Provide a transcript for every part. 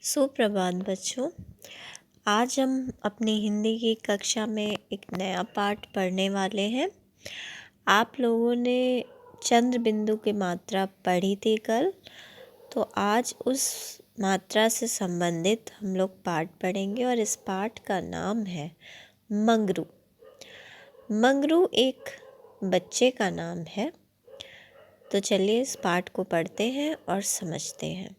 सुप्रभात बच्चों। आज हम अपनी हिंदी की कक्षा में एक नया पाठ पढ़ने वाले हैं। आप लोगों ने चंद्र बिंदु की मात्रा पढ़ी थी कल, तो आज उस मात्रा से संबंधित हम लोग पाठ पढ़ेंगे और इस पाठ का नाम है मंगरू। मंगरू एक बच्चे का नाम है। तो चलिए इस पाठ को पढ़ते हैं और समझते हैं।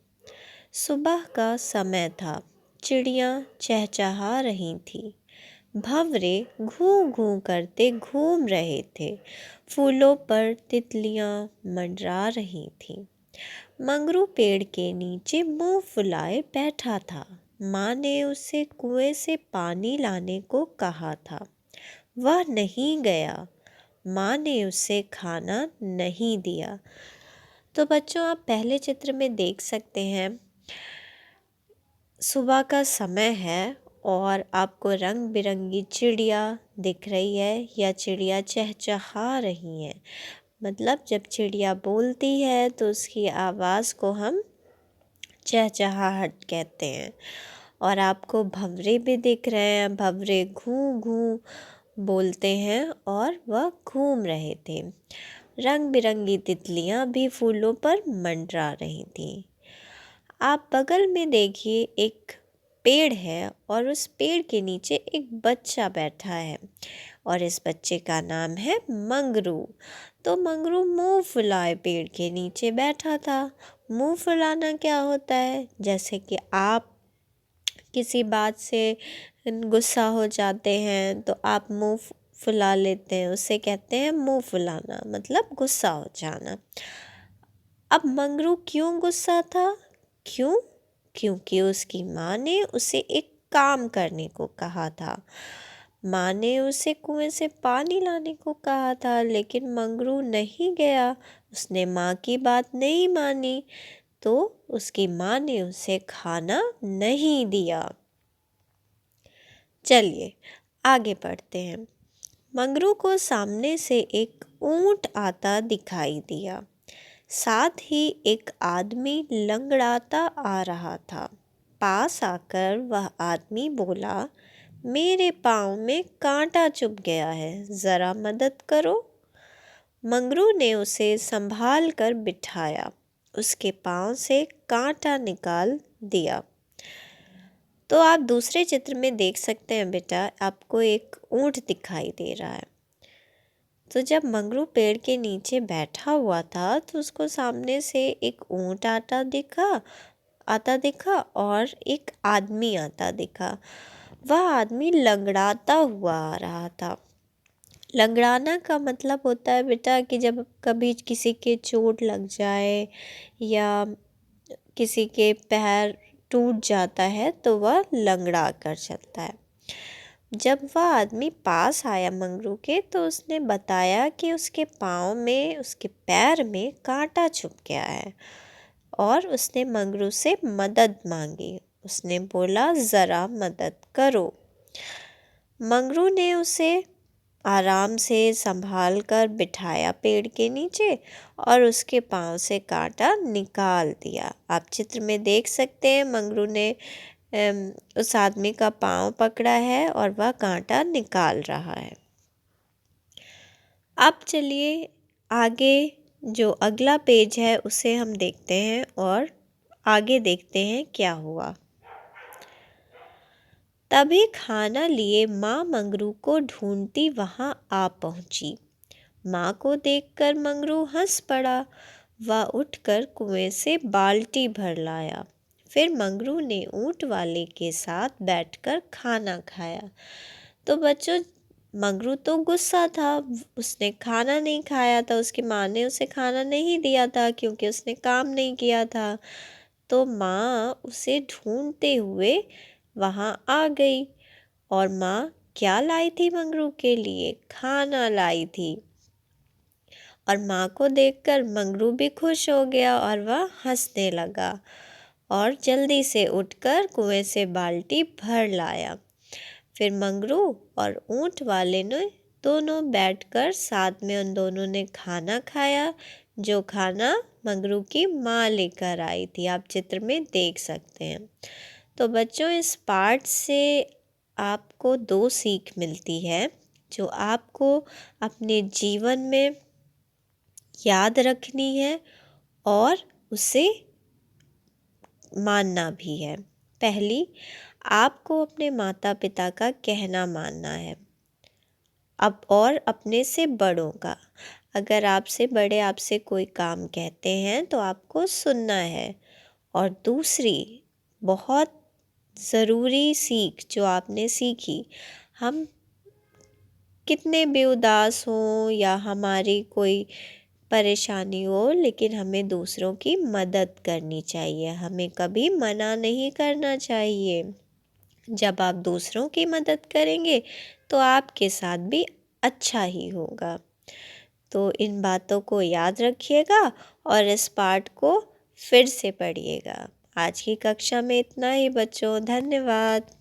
सुबह का समय था। चिड़ियाँ चहचहा रही थीं। भंवरे घूं घूं करते घूम रहे थे। फूलों पर तितलियाँ मंडरा रही थीं। मंगरू पेड़ के नीचे मुंह फुलाए बैठा था। माँ ने उसे कुएं से पानी लाने को कहा था। वह नहीं गया। माँ ने उसे खाना नहीं दिया। तो बच्चों, आप पहले चित्र में देख सकते हैं, सुबह का समय है और आपको रंग बिरंगी चिड़िया दिख रही है या चिड़िया चहचहा रही हैं। मतलब जब चिड़िया बोलती है तो उसकी आवाज़ को हम चहचहाहट कहते हैं। और आपको भंवरे भी दिख रहे हैं। भंवरे घूं घूं बोलते हैं और वह घूम रहे थे। रंग बिरंगी तितलियाँ भी फूलों पर मंडरा रही थीं। आप बगल में देखिए, एक पेड़ है और उस पेड़ के नीचे एक बच्चा बैठा है और इस बच्चे का नाम है मंगरू। तो मंगरू मुंह फुलाए पेड़ के नीचे बैठा था। मुंह फुलाना क्या होता है? जैसे कि आप किसी बात से गुस्सा हो जाते हैं तो आप मुंह फुला लेते हैं, उसे कहते हैं मुंह फुलाना, मतलब गुस्सा हो जाना। अब मंगरू क्यों गुस्सा था? क्यों? क्योंकि उसकी माँ ने उसे एक काम करने को कहा था। माँ ने उसे कुएं से पानी लाने को कहा था, लेकिन मंगरू नहीं गया। उसने माँ की बात नहीं मानी, तो उसकी माँ ने उसे खाना नहीं दिया। चलिए आगे पढ़ते हैं। मंगरू को सामने से एक ऊंट आता दिखाई दिया। साथ ही एक आदमी लंगड़ाता आ रहा था। पास आकर वह आदमी बोला, मेरे पाँव में कांटा चुभ गया है, ज़रा मदद करो। मंगरू ने उसे संभाल कर बिठाया। उसके पाँव से कांटा निकाल दिया। तो आप दूसरे चित्र में देख सकते हैं बेटा, आपको एक ऊंट दिखाई दे रहा है। तो जब मंगरू पेड़ के नीचे बैठा हुआ था तो उसको सामने से एक ऊंट आता दिखा और एक आदमी आता दिखा। वह आदमी लंगड़ाता हुआ आ रहा था। लंगड़ाना का मतलब होता है बेटा कि जब कभी किसी के चोट लग जाए या किसी के पैर टूट जाता है तो वह लंगड़ा कर चलता है। जब वह आदमी पास आया मंगरू के, तो उसने बताया कि उसके पाँव में, उसके पैर में कांटा चुभ गया है और उसने मंगरू से मदद मांगी। उसने बोला, ज़रा मदद करो। मंगरू ने उसे आराम से संभाल कर बिठाया पेड़ के नीचे और उसके पाँव से कांटा निकाल दिया। आप चित्र में देख सकते हैं, मंगरू ने उस आदमी का पाँव पकड़ा है और वह कांटा निकाल रहा है। अब चलिए आगे जो अगला पेज है उसे हम देखते हैं और आगे देखते हैं क्या हुआ। तभी खाना लिए माँ मंगरू को ढूंढती वहाँ आ पहुँची। माँ को देखकर मंगरू हंस पड़ा। वह उठकर कुएं से बाल्टी भर लाया। फिर मंगरू ने ऊंट वाले के साथ बैठकर खाना खाया। तो बच्चों, मंगरू तो गुस्सा था, उसने खाना नहीं खाया था, उसकी माँ ने उसे खाना नहीं दिया था क्योंकि उसने काम नहीं किया था। तो माँ उसे ढूंढते हुए वहाँ आ गई और माँ क्या लाई थी मंगरू के लिए? खाना लाई थी। और माँ को देखकर मंगरू भी खुश हो गया और वह हंसने लगा और जल्दी से उठकर कुएं से बाल्टी भर लाया। फिर मंगरू और ऊंट वाले ने दोनों बैठकर साथ में उन दोनों ने खाना खाया। जो खाना मंगरू की माँ लेकर आई थी, आप चित्र में देख सकते हैं। तो बच्चों, इस पाठ से आपको दो सीख मिलती है जो आपको अपने जीवन में याद रखनी है और उसे मानना भी है। पहली, आपको अपने माता पिता का कहना मानना है, अब और अपने से बड़ों का। अगर आपसे बड़े आपसे कोई काम कहते हैं तो आपको सुनना है। और दूसरी बहुत ज़रूरी सीख जो आपने सीखी, हम कितने भी उदास हों या हमारी कोई परेशानी हो, लेकिन हमें दूसरों की मदद करनी चाहिए, हमें कभी मना नहीं करना चाहिए। जब आप दूसरों की मदद करेंगे तो आपके साथ भी अच्छा ही होगा। तो इन बातों को याद रखिएगा और इस पाठ को फिर से पढ़िएगा। आज की कक्षा में इतना ही बच्चों, धन्यवाद।